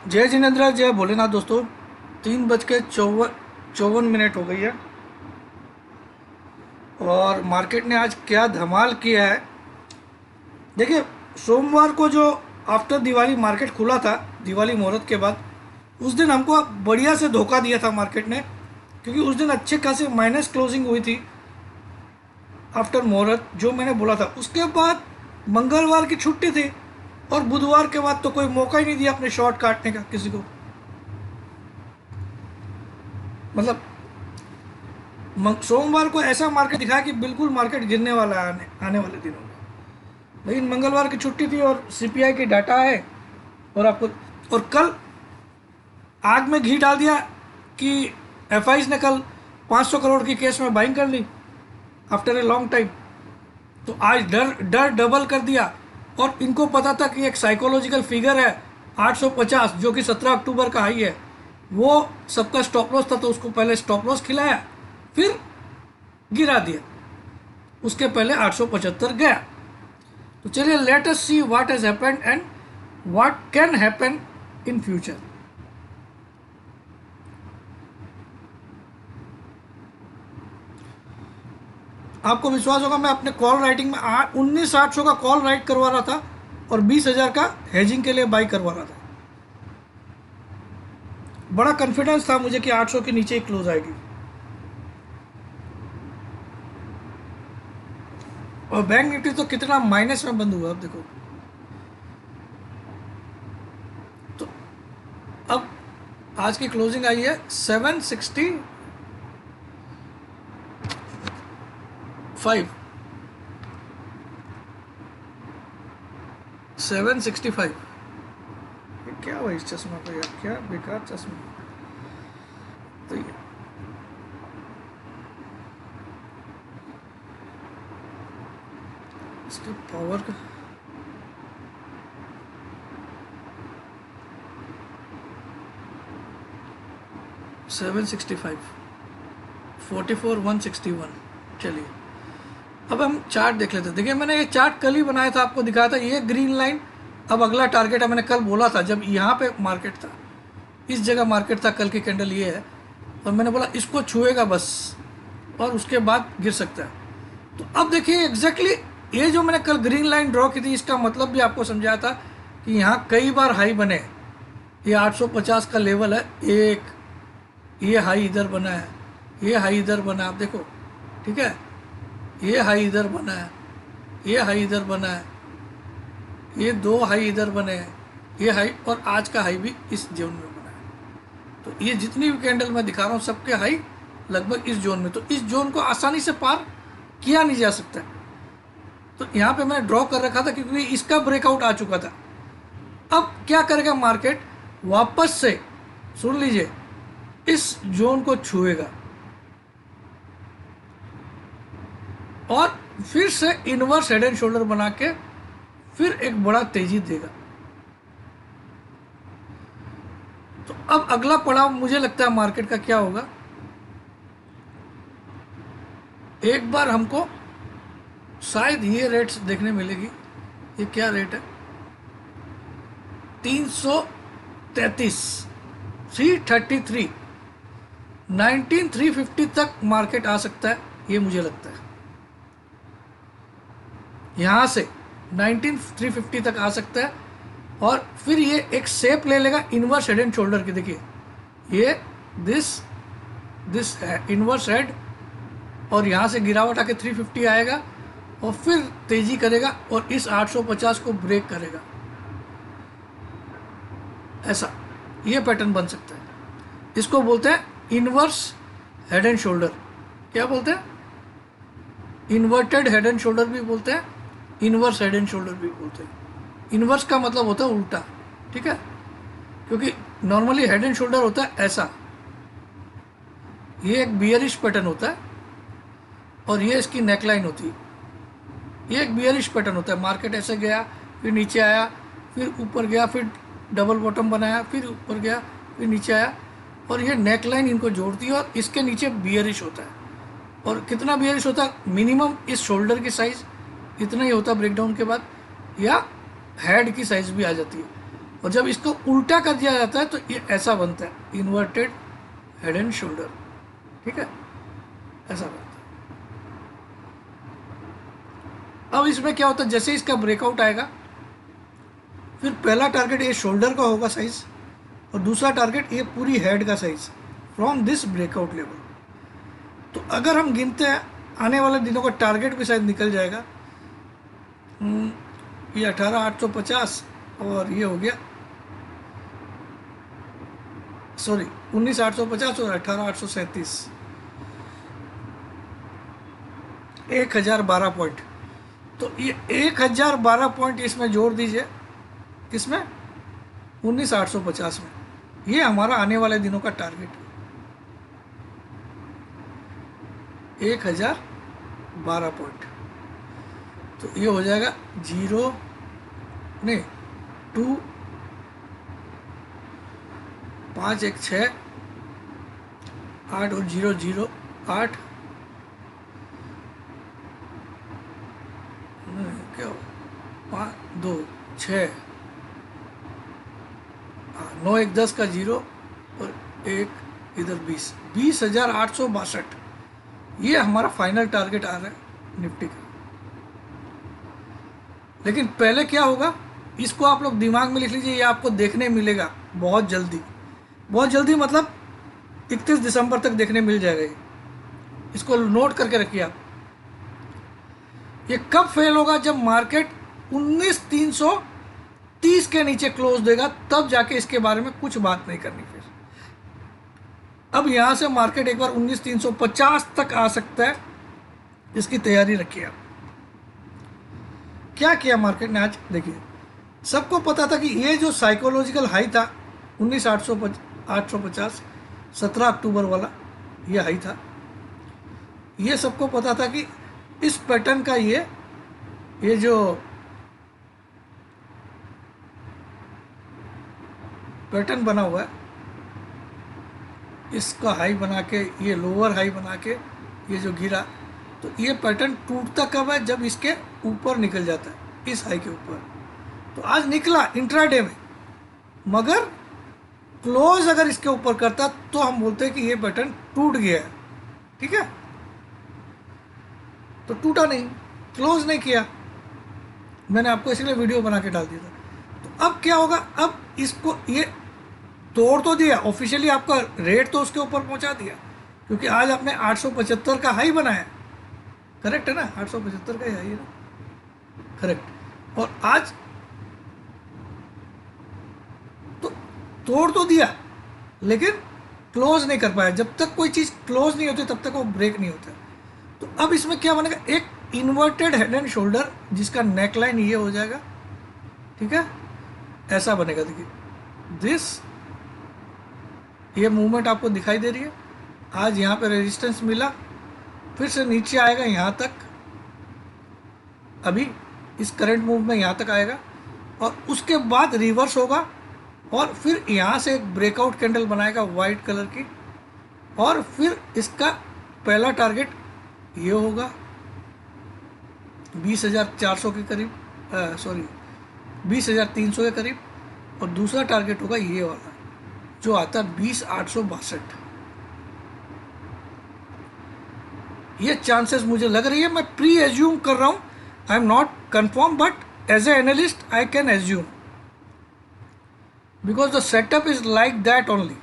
जय जिनेन्द्र, जय भोलेनाथ। दोस्तों 3:54 हो गई है और मार्केट ने आज क्या धमाल किया है। देखिए, सोमवार को जो आफ्टर दिवाली मार्केट खुला था, दिवाली मुहूर्त के बाद, उस दिन हमको बढ़िया से धोखा दिया था मार्केट ने, क्योंकि उस दिन अच्छे खासे माइनस क्लोजिंग हुई थी आफ्टर मुहूर्त, जो मैंने बोला था। उसके बाद मंगलवार की छुट्टी थी और बुधवार के बाद तो कोई मौका ही नहीं दिया अपने शॉर्ट काटने का किसी को। मतलब सोमवार को ऐसा मार्केट दिखा कि बिल्कुल मार्केट गिरने वाला है आने वाले दिनों में। लेकिन मंगलवार की छुट्टी थी और सीपीआई की डाटा है और आपको, और कल आग में घी डाल दिया कि एफआईज ने कल 500 करोड़ की केस में बाइंग कर ली आफ्टर ए लॉन्ग टाइम। तो आज डर डर डबल कर दिया। और इनको पता था कि एक साइकोलॉजिकल फिगर है 850, जो कि 17 अक्टूबर का हाई है, वो सबका स्टॉप लॉस था। तो उसको पहले स्टॉप लॉस खिलाया, फिर गिरा दिया, उसके पहले 875 गया। तो चलिए, let us see what has happened and what can happen in future. आपको विश्वास होगा, मैं अपने कॉल राइटिंग में 19,800 का कॉल राइट करवा रहा था और 20,000 का हेजिंग के लिए बाई करवा रहा था। बड़ा कॉन्फिडेंस था मुझे कि 800 के नीचे ही क्लोज आएगी। और बैंक निफ्टी तो कितना माइनस में बंद हुआ, अब देखो। तो अब आज की क्लोजिंग आई है 765, 765। ये क्या हुआ इस चश्मा पे यार, क्या बेकार चश्मा। तो ये इसके पावर का, सेवन 44,161। चलिए, अब हम चार्ट देख लेते हैं। देखिए, मैंने ये चार्ट कल ही बनाया था, आपको दिखाया था। ये ग्रीन लाइन अब अगला टारगेट है। मैंने कल बोला था, जब यहाँ पे मार्केट था, इस जगह मार्केट था, कल की कैंडल ये है, और मैंने बोला इसको छुएगा बस और उसके बाद गिर सकता है। तो अब देखिए एग्जैक्टली ये जो मैंने कल ग्रीन लाइन ड्रॉ की थी, इसका मतलब भी आपको समझाया था कि यहाँ कई बार हाई बने। ये 850 का लेवल है एक, ये हाई इधर बना है, ये हाई इधर बना है, आप देखो, ठीक है। ये हाई इधर बना है, ये हाई इधर बना है, ये दो हाई इधर बने हैं, ये हाई, और आज का हाई भी इस जोन में बना है। तो ये जितनी भी कैंडल मैं दिखा रहा हूँ, सबके हाई लगभग इस जोन में। तो इस जोन को आसानी से पार किया नहीं जा सकता। तो यहाँ पे मैंने ड्रॉ कर रखा था क्योंकि इसका ब्रेकआउट आ चुका था। अब क्या करेगा मार्केट, वापस से सुन लीजिए, इस जोन को छुएगा और फिर से इनवर्स हेड एंड शोल्डर बना के फिर एक बड़ा तेजी देगा। तो अब अगला पड़ाव मुझे लगता है मार्केट का क्या होगा, एक बार हमको शायद ये रेट्स देखने मिलेगी। ये क्या रेट है, 333, 333, 19,350 तक मार्केट आ सकता है, ये मुझे लगता है। यहाँ से 19,350 तक आ सकता है और फिर ये एक शेप ले लेगा इनवर्स हेड एंड शोल्डर की। देखिए, ये दिस इनवर्स हेड, और यहाँ से गिरावट आके 350 आएगा और फिर तेजी करेगा और इस 850 को ब्रेक करेगा। ऐसा ये पैटर्न बन सकता है। इसको बोलते हैं इनवर्स हेड एंड शोल्डर। क्या बोलते हैं, इन्वर्टेड हेड एंड शोल्डर भी बोलते हैं, इनवर्स हेड एंड शोल्डर भी बोलते हैं। इनवर्स का मतलब होता है उल्टा, ठीक है, क्योंकि नॉर्मली हेड एंड शोल्डर होता है ऐसा, ये एक बियरिश पैटर्न होता है और ये इसकी नेकलाइन होती है। ये एक बियरिश पैटर्न होता है। मार्केट ऐसे गया, फिर नीचे आया, फिर ऊपर गया, फिर डबल बॉटम बनाया, फिर ऊपर गया, फिर नीचे आया, और ये नेकलाइन इनको जोड़ती है और इसके नीचे बियरिश होता है। और कितना बियरिश होता है, मिनिमम इस शोल्डर की साइज़ इतना ही होता है ब्रेकडाउन के बाद, या हेड की साइज़ भी आ जाती है। और जब इसको उल्टा कर दिया जाता है तो ये ऐसा बनता है, इन्वर्टेड हेड एंड शोल्डर। ठीक है, ऐसा बनता है। अब इसमें क्या होता है, जैसे इसका ब्रेकआउट आएगा, फिर पहला टारगेट ये शोल्डर का होगा साइज, और दूसरा टारगेट ये पूरी हेड का size from this breakout level. तो अगर हम गिनते हैं आने वाले दिनों का टारगेट भी शायद निकल जाएगा। ये 18,850 और ये हो गया, सॉरी 19,850 और 18,837, 1,012 पॉइंट। तो ये 1,012 पॉइंट इसमें जोड़ दीजिए, किसमें, 19,850 में। ये हमारा आने वाले दिनों का टारगेट है, 1,012 पॉइंट। तो ये हो जाएगा 2 5 1 6 8 और 0 0 8 क्या 5 2 6 9 1 10 का 0 और 1 इधर 20,862। ये हमारा फाइनल टारगेट आ रहा है निफ्टी का। लेकिन पहले क्या होगा, इसको आप लोग दिमाग में लिख लीजिए, ये आपको देखने मिलेगा बहुत जल्दी। बहुत जल्दी मतलब 31 दिसंबर तक देखने मिल जाएगा ये, इसको नोट करके रखिए आप। ये कब फेल होगा, जब मार्केट 19,330 के नीचे क्लोज देगा, तब जाके इसके बारे में कुछ बात नहीं करनी। फिर अब यहां से मार्केट एक बार 19,350 तक आ सकता है, इसकी तैयारी रखिए आप। क्या किया मार्केट ने आज, देखिए सबको पता था कि ये जो साइकोलॉजिकल हाई था 19,850 17 अक्टूबर वाला, ये हाई था। ये सबको पता था कि इस पैटर्न का ये जो पैटर्न बना हुआ है, इसका हाई बना के, ये लोअर हाई बना के ये जो गिरा, तो ये पैटर्न टूटता कब है, जब इसके ऊपर निकल जाता है, इस हाई के ऊपर। तो आज निकला इंट्राडे में, मगर क्लोज अगर इसके ऊपर करता तो हम बोलते हैं कि ये पैटर्न टूट गया है। ठीक है, तो टूटा नहीं, क्लोज नहीं किया, मैंने आपको इसलिए वीडियो बना के डाल दिया था। तो अब क्या होगा, अब इसको ये तोड़ तो दिया ऑफिशियली, आपका रेट तो उसके ऊपर पहुंचा दिया, क्योंकि आज आपने 875 का हाई बनाया, करेक्ट है ना, 875 का ही हाई है ना, करेक्ट। और आज तो तोड़ तो दिया, लेकिन क्लोज नहीं कर पाया। जब तक कोई चीज़ क्लोज नहीं होती तब तक वो ब्रेक नहीं होता। तो अब इसमें क्या बनेगा, एक इन्वर्टेड हेड एंड शोल्डर, जिसका नेक लाइन ये हो जाएगा। ठीक है, ऐसा बनेगा। देखिए दिस, ये मूवमेंट आपको दिखाई दे रही है। आज यहाँ पे रेजिस्टेंस मिला, फिर से नीचे आएगा यहाँ तक, अभी इस करंट मूव में यहाँ तक आएगा, और उसके बाद रिवर्स होगा, और फिर यहाँ से एक ब्रेकआउट कैंडल बनाएगा वाइट कलर की, और फिर इसका पहला टारगेट ये होगा 20,400 के करीब, सॉरी 20,300 के करीब, और दूसरा टारगेट होगा ये वाला जो आता है 20,862। ये चांसेस मुझे लग रही है, मैं प्री एज्यूम कर रहा हूं, I am not confirm, but as a analyst I can assume, because the setup is like that only.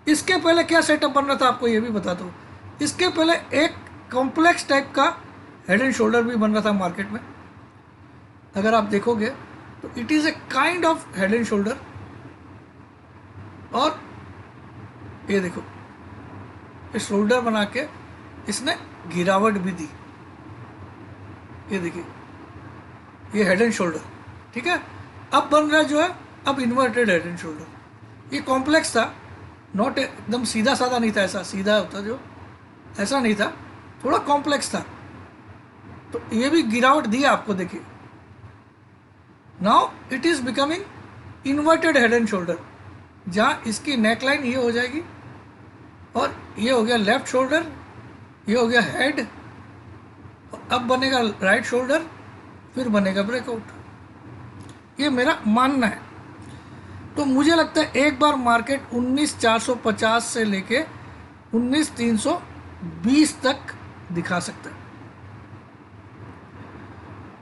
इसके पहले क्या सेटअप बन रहा था आपको ये भी बता दो। इसके पहले एक कॉम्प्लेक्स टाइप का हेड एंड शोल्डर भी बन रहा था मार्केट में, अगर आप देखोगे तो it is a kind of head and shoulder. और ये देखो, ये शोल्डर बना के इसने गिरावट भी दी, ये देखिए, ये हेड एंड शोल्डर। ठीक है, अब बन रहा जो है, अब इन्वर्टेड हेड एंड शोल्डर। ये कॉम्प्लेक्स था, नॉट एकदम सीधा साधा नहीं था, ऐसा सीधा होता जो, ऐसा नहीं था, थोड़ा कॉम्प्लेक्स था। तो ये भी गिरावट दी आपको, देखिए now it is becoming inverted head and shoulder, जहाँ इसकी नेकलाइन ये हो जाएगी, और ये हो गया लेफ्ट शोल्डर, ये हो गया हेड, अब बनेगा राइट शोल्डर, फिर बनेगा ब्रेकआउट। ये मेरा मानना है, तो मुझे लगता है एक बार मार्केट 19,450 से लेके 19,320 तक दिखा सकता है।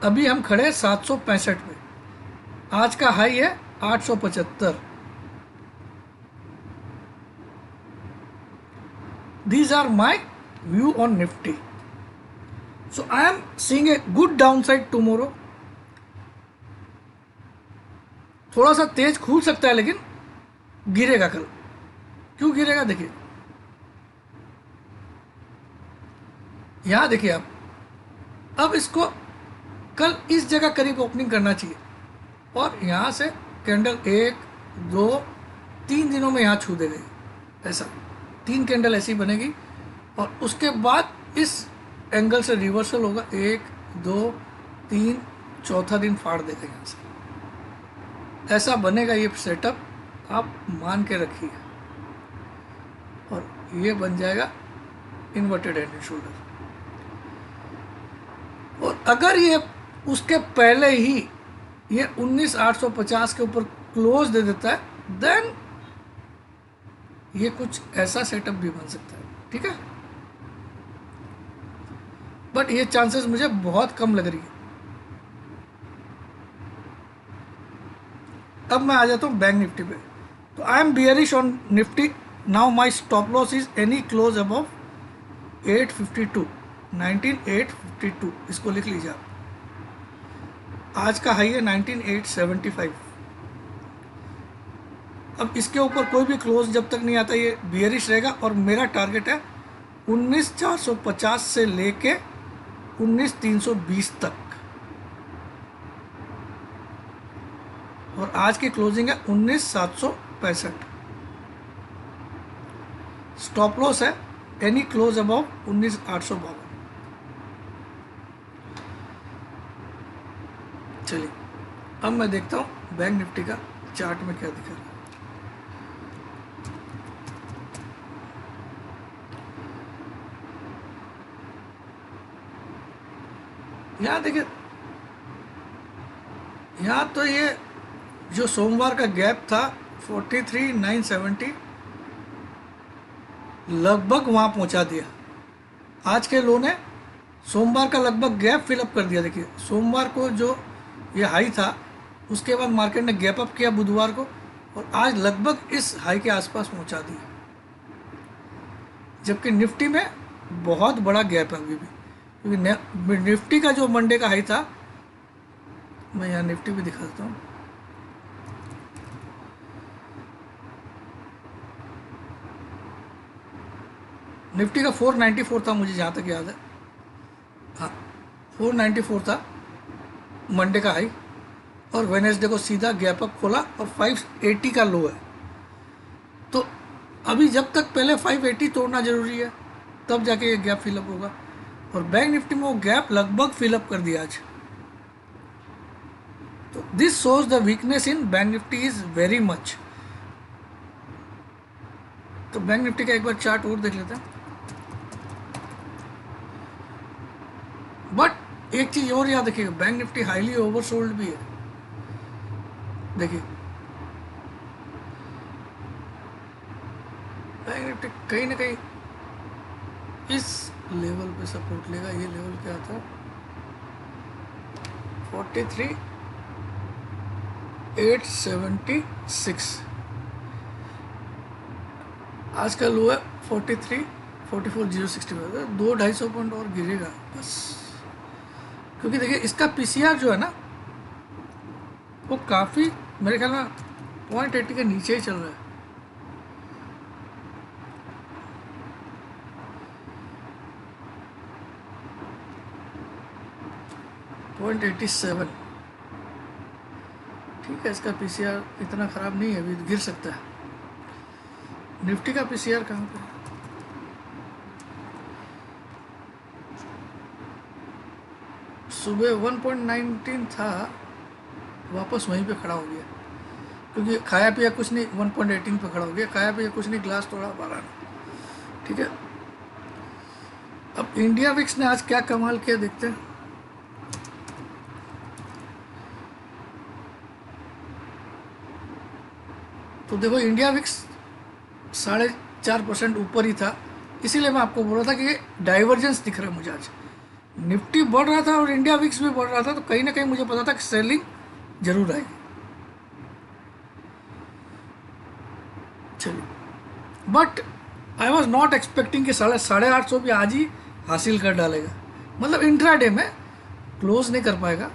अभी हम खड़े हैं 765 पे, आज का हाई है 875। These are my view on Nifty. So I am seeing a good downside tomorrow. थोड़ा सा तेज खुल सकता है लेकिन गिरेगा कल। क्यों गिरेगा देखिए, यहां देखिए आप, अब इसको कल इस जगह करीब ओपनिंग करना चाहिए और यहां से कैंडल 1 2 3 दिनों में यहां छू दे गई, ऐसा 3 कैंडल ऐसी बनेगी और उसके बाद इस एंगल से रिवर्सल होगा, 1 2 3, चौथा दिन फाड़ देगा यहाँ से, ऐसा बनेगा ये सेटअप, आप मान के रखिए। और ये बन जाएगा इन्वर्टेड हेड एंड शोल्डर। और अगर ये उसके पहले ही ये 19,850 के ऊपर क्लोज दे देता है, देन ये कुछ ऐसा सेटअप भी बन सकता है, ठीक है। बट ये चांसेस मुझे बहुत कम लग रही है। अब मैं आ जाता हूँ बैंक निफ्टी पे। तो I am bearish on Nifty. Now my stop loss is any close above 852, 19,852, इसको लिख लीजिए आप। आज का हाई है 19,875। अब इसके ऊपर कोई भी क्लोज जब तक नहीं आता ये बियरिश रहेगा और मेरा टारगेट है 19,450 से लेके 19,320 तक। और आज की क्लोजिंग है 19,765। स्टॉप लॉस है एनी क्लोज अबाउ 19,852। चलिए अब मैं देखता हूं बैंक निफ्टी का चार्ट में क्या दिखा रहा है। यहाँ देखिए, यहाँ तो ये जो सोमवार का गैप था 43,970 लगभग वहाँ पहुँचा दिया। आज के लो ने सोमवार का लगभग गैप फिलअप कर दिया। देखिए सोमवार को जो ये हाई था उसके बाद मार्केट ने गैप अप किया बुधवार को और आज लगभग इस हाई के आसपास पहुँचा दिया, जबकि निफ्टी में बहुत बड़ा गैप है अभी भी। क्योंकि निफ्टी का जो मंडे का हाई था, मैं यहाँ निफ्टी भी दिखा देता हूँ। निफ्टी का 494 था मुझे जहाँ तक याद है, हाँ 494 था मंडे का हाई और वेनेसडे को सीधा गैप अप खोला और 580 का लो है। तो अभी जब तक पहले 580 तोड़ना जरूरी है तब जाके ये गैप फिलअप होगा। और बैंक निफ्टी में वो गैप लगभग फिलअप कर दिया आज। तो this shows the weakness in bank Nifty is very much. तो बैंक निफ्टी का एक बार चार्ट और देख लेते हैं। बट एक चीज और याद रखिएगा, बैंक निफ्टी हाईली ओवरसोल्ड भी है। देखिए बैंक निफ्टी कहीं ना कहीं इस लेवल पे सपोर्ट लेगा। ये लेवल क्या था, 43,876। आज का लो है 44,065। 200-250 पॉइंट और गिरेगा बस। क्योंकि देखिए इसका पीसीआर जो है ना वो काफ़ी मेरे ख्याल में 0.80 के नीचे ही चल रहा है। .87, ठीक है। इसका पीसीआर इतना ख़राब नहीं है, अभी गिर सकता है। निफ्टी का पीसीआर कहाँ पे है? सुबह 1.19 था, वापस वहीं पे खड़ा हो गया। क्योंकि खाया पिया कुछ नहीं, 1.18 पे खड़ा हो गया। खाया पिया कुछ नहीं, ग्लास तोड़ा 12 ने, ठीक है। अब इंडिया विक्स ने आज क्या कमाल किया देखते हैं। तो देखो इंडिया विक्स 4.5% ऊपर ही था, इसीलिए मैं आपको बोल रहा था कि डाइवर्जेंस दिख रहा है मुझे। आज निफ्टी बढ़ रहा था और इंडिया विक्स भी बढ़ रहा था, तो कहीं ना कहीं मुझे पता था कि सेलिंग जरूर आएगी। चलिए, but I was not expecting कि 850 भी आज ही हासिल कर डालेगा, मतलब इंट्राडे में क्लोज नहीं कर पाएगा।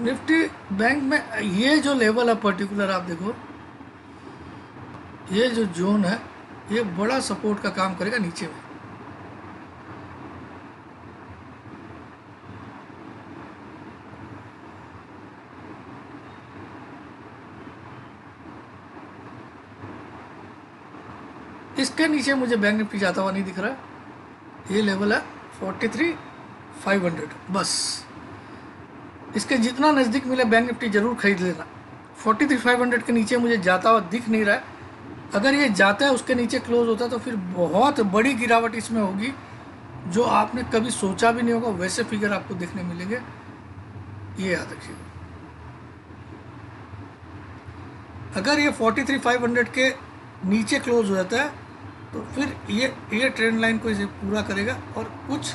निफ्टी बैंक में ये जो लेवल है पर्टिकुलर, आप देखो ये जो जोन है ये बड़ा सपोर्ट का काम करेगा नीचे में। इसके नीचे मुझे बैंक निफ्टी जाता हुआ नहीं दिख रहा है। ये लेवल है 43,500, बस इसके जितना नज़दीक मिले बैंक निफ्टी जरूर खरीद लेना। 43,500 के नीचे मुझे जाता हुआ दिख नहीं रहा है। अगर ये जाता है उसके नीचे क्लोज होता है तो फिर बहुत बड़ी गिरावट इसमें होगी, जो आपने कभी सोचा भी नहीं होगा, वैसे फिगर आपको देखने मिलेंगे, ये याद रखिएगा। अगर ये 43,500 के नीचे क्लोज हो जाता है तो फिर ये ट्रेंड लाइन को इसे पूरा करेगा और कुछ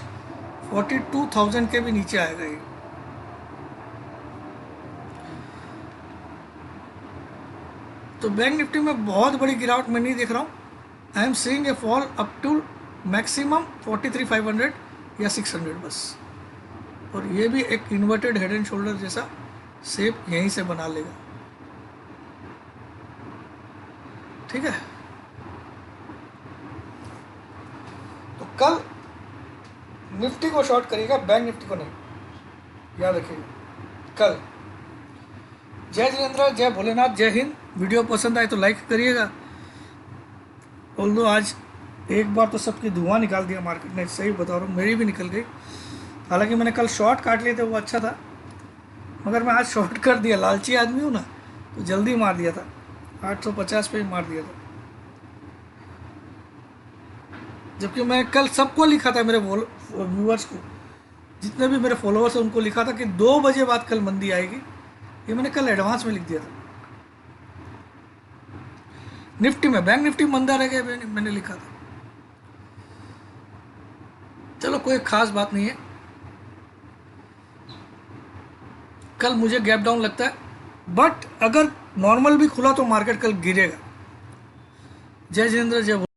42,000 के भी नीचे आएगा ये। तो बैंक निफ्टी में बहुत बड़ी गिरावट मैं नहीं देख रहा हूँ। I am seeing a fall up to maximum 43,500 या 600 बस। और ये भी एक इन्वर्टेड हेड एंड शोल्डर जैसा शेप यहीं से बना लेगा, ठीक है। तो कल निफ्टी को शॉर्ट करिएगा, बैंक निफ्टी को नहीं, याद रखिएगा। कल जय जिनेंद्र, जय भोलेनाथ, जय हिंद। वीडियो पसंद आए तो लाइक करिएगा। ऑल्दो आज एक बार तो सबकी धुआं निकाल दिया मार्केट ने, सही बता रहा हूँ, मेरी भी निकल गई। हालांकि मैंने कल शॉर्ट काट लिए थे, वो अच्छा था, मगर मैं आज शॉर्ट कर दिया, लालची आदमी हूँ ना, तो जल्दी मार दिया था, 850 पे ही मार दिया था। जबकि मैं कल सबको लिखा था, मेरे व्यूअर्स को, जितने भी मेरे फॉलोअर्स हैं उनको लिखा था कि 2 बजे बाद कल मंदी आएगी। ये मैंने कल एडवांस में लिख दिया था। निफ्टी में बैंक निफ्टी मंदा रह गया, मैंने लिखा था। चलो कोई खास बात नहीं है। कल मुझे गैप डाउन लगता है, बट अगर नॉर्मल भी खुला तो मार्केट कल गिरेगा। जय जिनेंद्र, जय